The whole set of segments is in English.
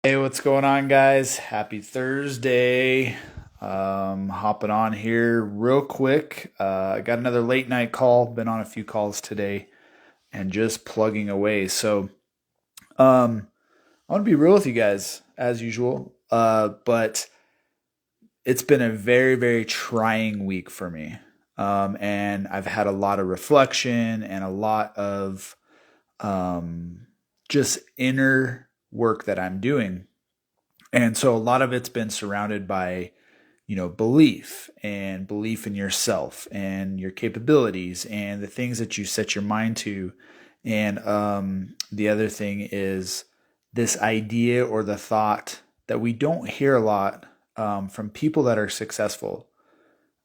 Hey, what's going on, guys? Happy Thursday. Hopping on here real quick. I got another late night call. Been on a few calls today and just plugging away. I want to be real with you guys as usual. But it's been a very, very trying week for me. And I've had a lot of reflection and a lot of um, just inner work that I'm doing. And so a lot of it's been surrounded by, belief and belief in yourself and your capabilities and the things that you set your mind to. And the other thing is this idea or the thought that we don't hear a lot from people that are successful,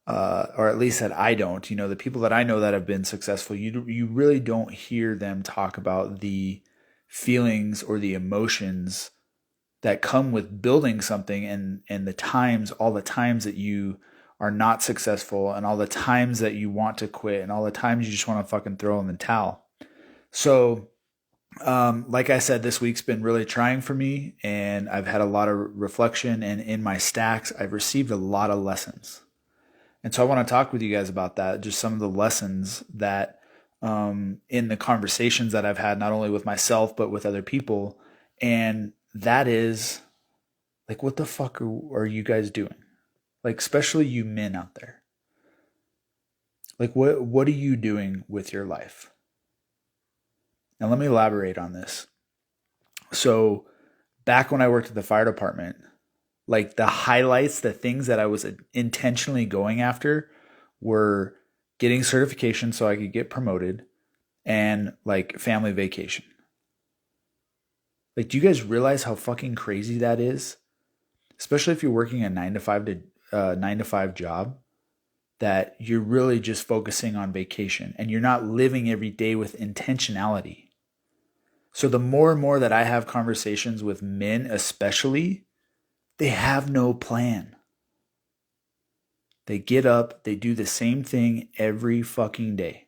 or at least that I don't. The people that I know that have been successful, you really don't hear them talk about the feelings or the emotions that come with building something, and all the times that you are not successful, and all the times that you want to quit, and all the times you just want to fucking throw in the towel. So like I said, this week's been really trying for me, and I've had a lot of reflection, and in my stacks I've received a lot of lessons. And so I want to talk with you guys about that, just some of the lessons that in the conversations that I've had, not only with myself but with other people. And that is, like, what the fuck are you guys doing? Like, especially you men out there. Like, what are you doing with your life? And let me elaborate on this. So, back when I worked at the fire department, like, the highlights, the things that I was intentionally going after were getting certification so I could get promoted, and like family vacation. Like, do you guys realize how fucking crazy that is? Especially if you're working a 9 to 5 job, that you're really just focusing on vacation and you're not living every day with intentionality. So the more and more that I have conversations with men, especially, they have no plan. They get up, they do the same thing every fucking day.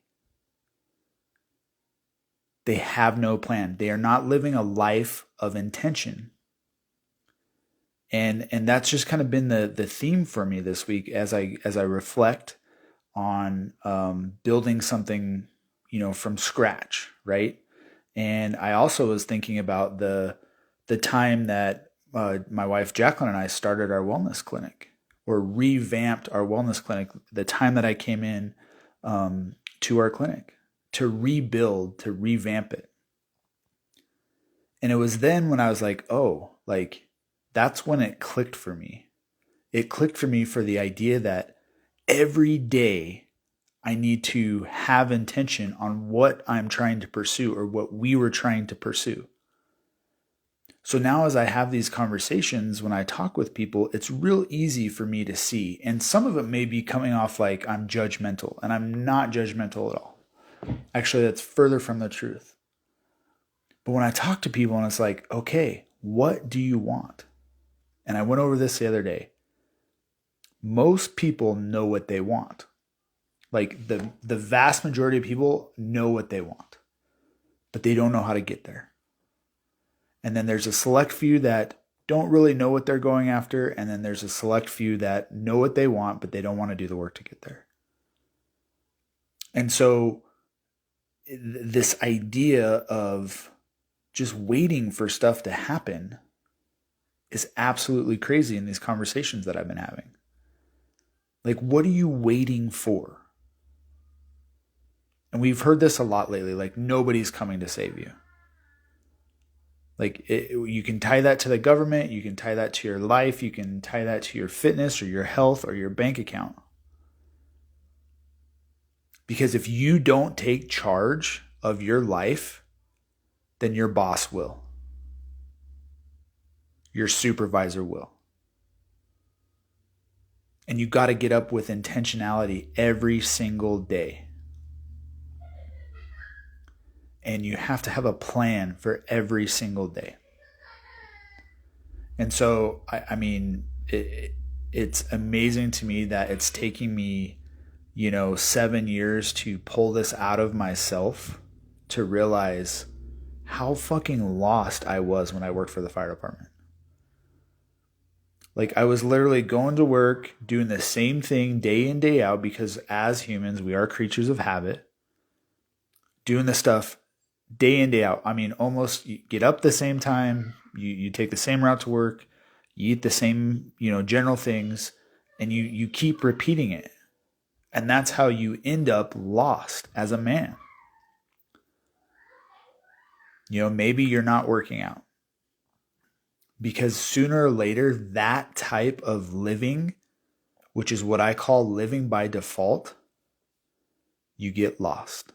They have no plan. They are not living a life of intention. And that's just kind of been the theme for me this week as I reflect on building something, from scratch, right? And I also was thinking about the time that my wife Jacqueline and I started our wellness clinic, or revamped our wellness clinic. The time that I came in to our clinic to rebuild, to revamp it. And it was then when I was like, oh, like, that's when it clicked for me. It clicked for me for the idea that every day I need to have intention on what I'm trying to pursue, or what we were trying to pursue. So now, as I have these conversations, when I talk with people, it's real easy for me to see. And some of it may be coming off like I'm judgmental, and I'm not judgmental at all. Actually, that's further from the truth. But when I talk to people and it's like, okay, what do you want? And I went over this the other day. Most people know what they want. Like, the vast majority of people know what they want, but they don't know how to get there. And then there's a select few that don't really know what they're going after. And then there's a select few that know what they want, but they don't want to do the work to get there. And so this idea of just waiting for stuff to happen is absolutely crazy in these conversations that I've been having. Like, what are you waiting for? And we've heard this a lot lately, like, nobody's coming to save you. Like, you can tie that to the government, you can tie that to your life, you can tie that to your fitness or your health or your bank account. Because if you don't take charge of your life, then your boss will. Your supervisor will. And you got to get up with intentionality every single day. And you have to have a plan for every single day. And so, I mean, it's amazing to me that it's taking me, 7 years to pull this out of myself, to realize how fucking lost I was when I worked for the fire department. Like I was literally going to work, doing the same thing day in, day out, because as humans, we are creatures of habit, doing the stuff day in, day out. I mean, almost you get up the same time, you take the same route to work, you eat the same, general things, and you keep repeating it. And that's how you end up lost as a man. Maybe you're not working out. Because sooner or later, that type of living, which is what I call living by default, you get lost.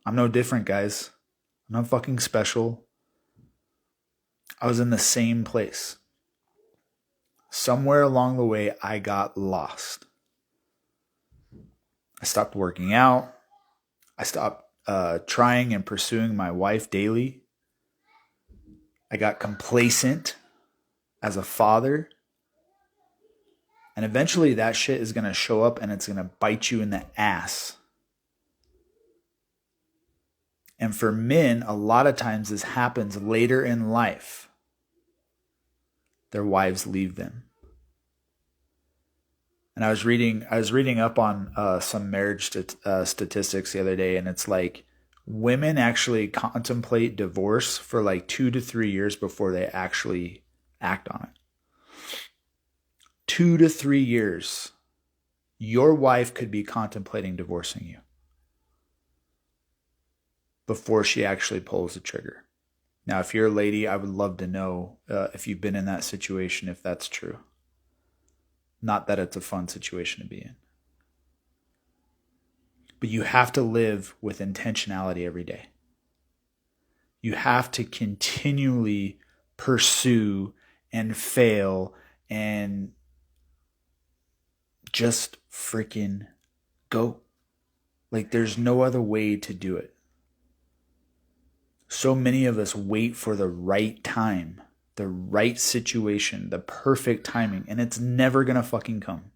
I'm no different, guys. I'm not fucking special. I was in the same place. Somewhere along the way, I got lost. I stopped working out. I stopped trying and pursuing my wife daily. I got complacent as a father. And eventually that shit is going to show up and it's going to bite you in the ass. And for men, a lot of times this happens later in life. Their wives leave them. And I was reading up on some marriage statistics the other day, and it's like women actually contemplate divorce for like 2 to 3 years before they actually act on it. 2 to 3 years. Your wife could be contemplating divorcing you before she actually pulls the trigger. Now, if you're a lady, I would love to know if you've been in that situation, if that's true. Not that it's a fun situation to be in. But you have to live with intentionality every day. You have to continually pursue and fail and just freaking go. Like there's no other way to do it. So many of us wait for the right time, the right situation, the perfect timing, and it's never gonna fucking come.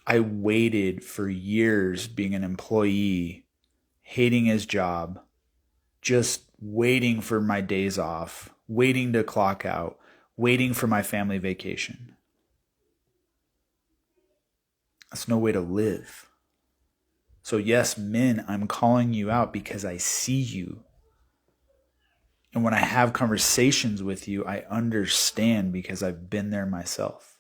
I waited for years being an employee, hating his job, just waiting for my days off, waiting to clock out, waiting for my family vacation. That's no way to live. So yes, men, I'm calling you out because I see you. And when I have conversations with you, I understand because I've been there myself.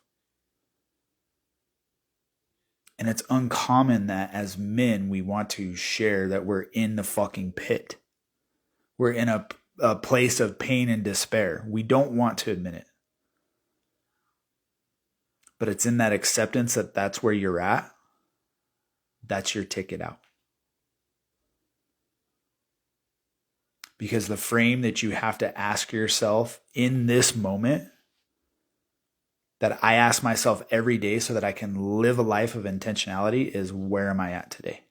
And it's uncommon that as men, we want to share that we're in the fucking pit. We're in a place of pain and despair. We don't want to admit it. But it's in that acceptance that that's where you're at. That's your ticket out. Because the frame that you have to ask yourself in this moment, that I ask myself every day so that I can live a life of intentionality, is where am I at today?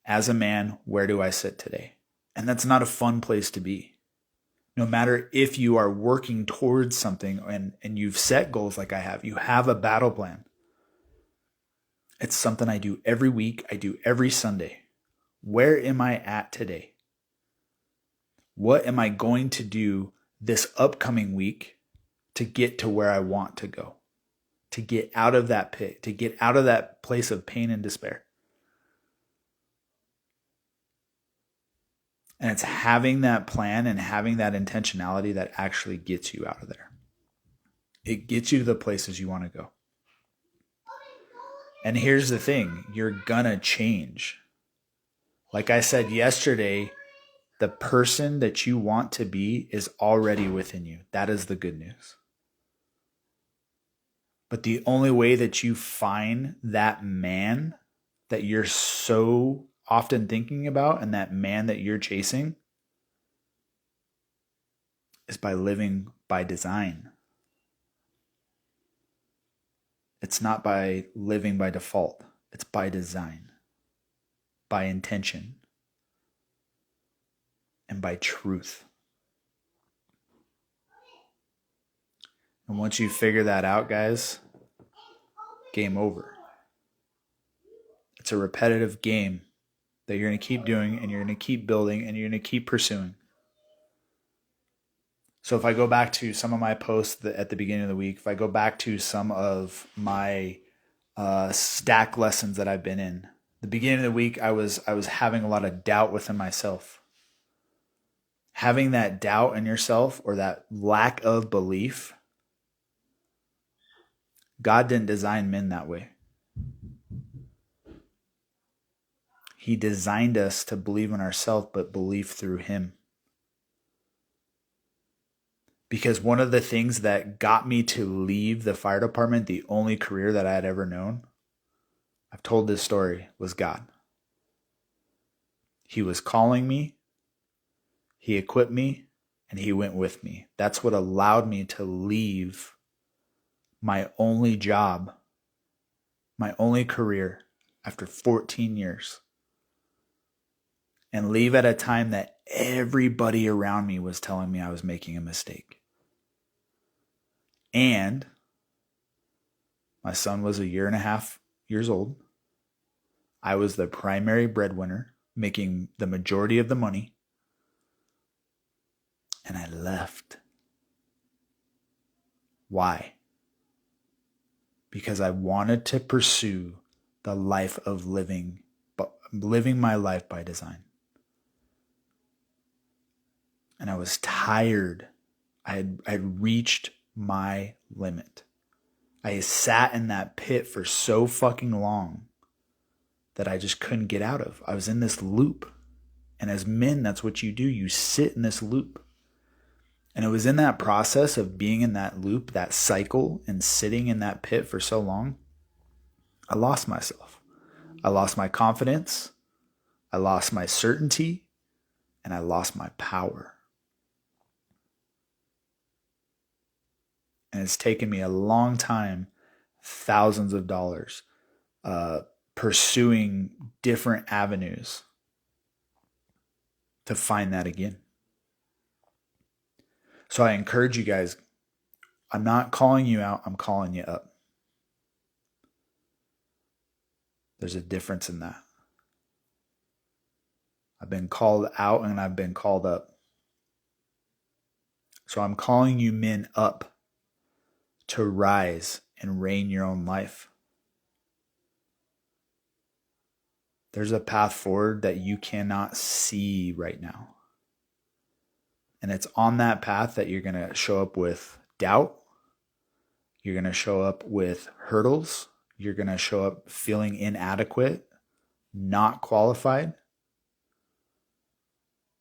As a man, where do I sit today? And that's not a fun place to be. No matter if you are working towards something and you've set goals like I have, you have a battle plan. It's something I do every week. I do every Sunday. Where am I at today? What am I going to do this upcoming week to get to where I want to go? To get out of that pit, to get out of that place of pain and despair. And it's having that plan and having that intentionality that actually gets you out of there. It gets you to the places you want to go. And here's the thing, you're gonna change. Like I said yesterday, the person that you want to be is already within you. That is the good news. But the only way that you find that man that you're so often thinking about and that man that you're chasing is by living by design. It's not by living by default. It's by design, by intention, and by truth. And once you figure that out, guys, game over. It's a repetitive game. that you're going to keep doing, and you're going to keep building, and you're going to keep pursuing. So if I go back to some of my posts at the beginning of the week, if I go back to some of my stack lessons that I've been in, the beginning of the week, I was having a lot of doubt within myself. Having that doubt in yourself, or that lack of belief, God didn't design men that way. He designed us to believe in ourselves, but believe through Him. Because one of the things that got me to leave the fire department, the only career that I had ever known, I've told this story, was God. He was calling me, He equipped me, and He went with me. That's what allowed me to leave my only job, my only career, after 14 years. And leave at a time that everybody around me was telling me I was making a mistake. And my son was 1.5 years old. I was the primary breadwinner, making the majority of the money. And I left. Why? Because I wanted to pursue the life of living my life by design. And I was tired. I had reached my limit. I sat in that pit for so fucking long that I just couldn't get out of. I was in this loop. And as men, that's what you do. You sit in this loop. And it was in that process of being in that loop, that cycle, and sitting in that pit for so long, I lost myself. I lost my confidence. I lost my certainty. And I lost my power. And it's taken me a long time, thousands of dollars, pursuing different avenues to find that again. So I encourage you guys, I'm not calling you out, I'm calling you up. There's a difference in that. I've been called out and I've been called up. So I'm calling you men up to rise and reign your own life. There's a path forward that you cannot see right now. And it's on that path that you're going to show up with doubt. You're going to show up with hurdles. You're going to show up feeling inadequate, not qualified.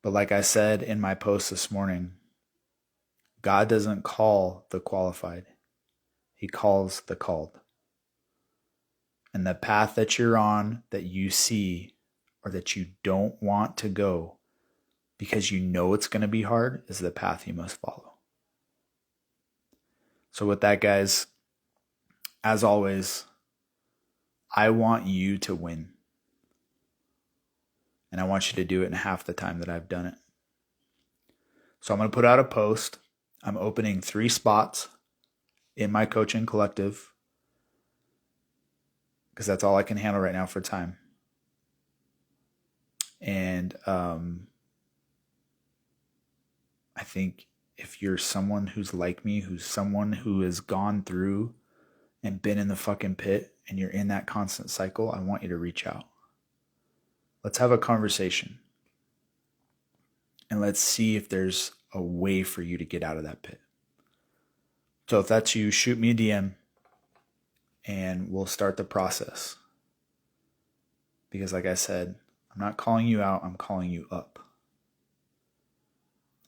But like I said in my post this morning, God doesn't call the qualified. He calls the called. And the path that you're on, that you see, or that you don't want to go because you know it's going to be hard, is the path you must follow. So with that, guys, as always, I want you to win. And I want you to do it in half the time that I've done it. So I'm going to put out a post. I'm opening 3 spots in my coaching collective because that's all I can handle right now for time. And I think if you're someone who's like me, who's someone who has gone through and been in the fucking pit and you're in that constant cycle, I want you to reach out. Let's have a conversation. And let's see if there's a way for you to get out of that pit. So if that's you, shoot me a DM and we'll start the process. Because like I said, I'm not calling you out, I'm calling you up.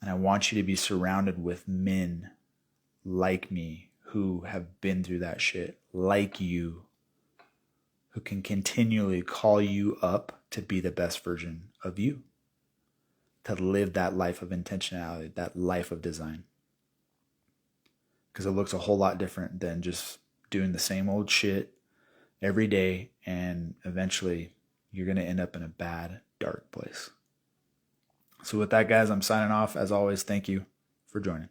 And I want you to be surrounded with men like me who have been through that shit, like you, who can continually call you up to be the best version of you, to live that life of intentionality, that life of design. Because it looks a whole lot different than just doing the same old shit every day, and eventually you're going to end up in a bad, dark place. So with that, guys, I'm signing off. As always, thank you for joining.